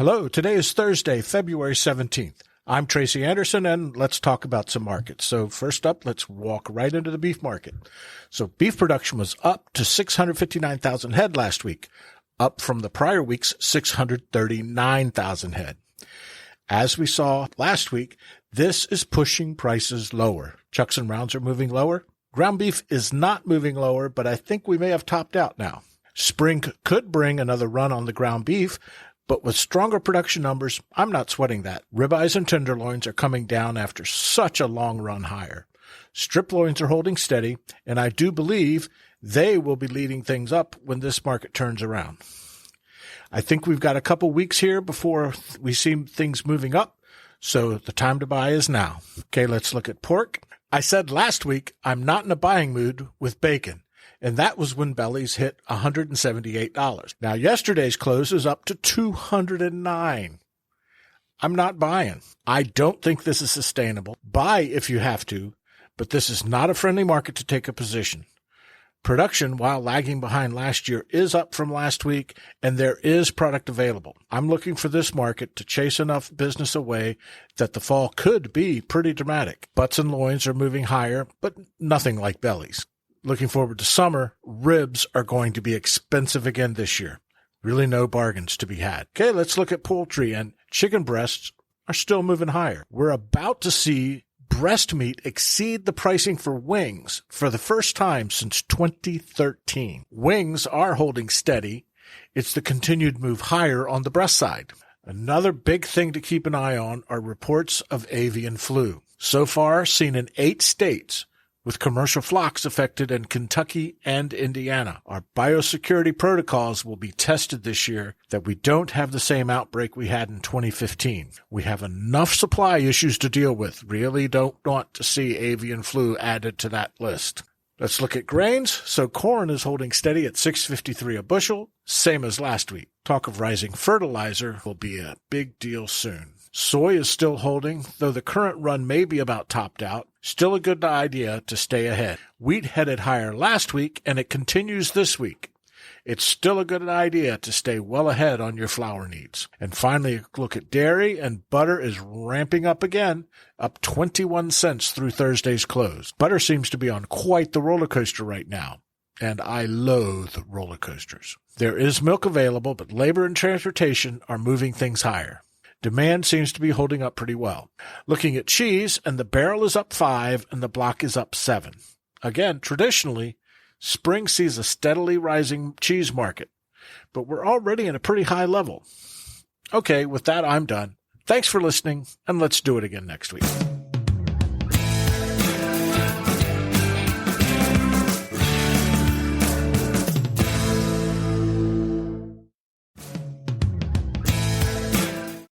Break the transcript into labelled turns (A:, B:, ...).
A: Hello, today is Thursday, February 17th. I'm Tracy Anderson, and let's talk about some markets. So first up, let's walk right into the beef market. So beef production was up to 659,000 head last week, up from the prior week's 639,000 head. As we saw last week, this is pushing prices lower. Chucks and rounds are moving lower. Ground beef is not moving lower, but I think we may have topped out now. Spring could bring another run on the ground beef, but with stronger production numbers, I'm not sweating that. Ribeyes and tenderloins are coming down after such a long run higher. Strip loins are holding steady, and I do believe they will be leading things up when this market turns around. I think we've got a couple weeks here before we see things moving up, so the time to buy is now. Okay, let's look at pork. I said last week I'm not in a buying mood with bacon, and that was when bellies hit $178. Now, yesterday's close is up to $209. I'm not buying. I don't think this is sustainable. Buy if you have to, but this is not a friendly market to take a position. Production, while lagging behind last year, is up from last week, and there is product available. I'm looking for this market to chase enough business away that the fall could be pretty dramatic. Butts and loins are moving higher, but nothing like bellies. Looking forward to summer, ribs are going to be expensive again this year. Really no bargains to be had. Okay, let's look at poultry, and chicken breasts are still moving higher. We're about to see breast meat exceed the pricing for wings for the first time since 2013. Wings are holding steady. It's the continued move higher on the breast side. Another big thing to keep an eye on are reports of avian flu. So far, seen in 8 states, with commercial flocks affected in Kentucky and Indiana. Our biosecurity protocols will be tested this year that we don't have the same outbreak we had in 2015. We have enough supply issues to deal with. Really don't want to see avian flu added to that list. Let's look at grains. So corn is holding steady at $6.53 a bushel, same as last week. Talk of rising fertilizer will be a big deal soon. Soy is still holding, though the current run may be about topped out. Still a good idea to stay ahead. Wheat headed higher last week, and it continues this week. It's still a good idea to stay well ahead on your flour needs. And finally, look at dairy, and butter is ramping up again, up 21 cents through Thursday's close. Butter seems to be on quite the roller coaster right now, and I loathe roller coasters. There is milk available, but labor and transportation are moving things higher. Demand seems to be holding up pretty well. Looking at cheese, and the barrel is up 5 and the block is up 7. Again, traditionally, spring sees a steadily rising cheese market, but we're already at a pretty high level. Okay, with that, I'm done. Thanks for listening, and let's do it again next week.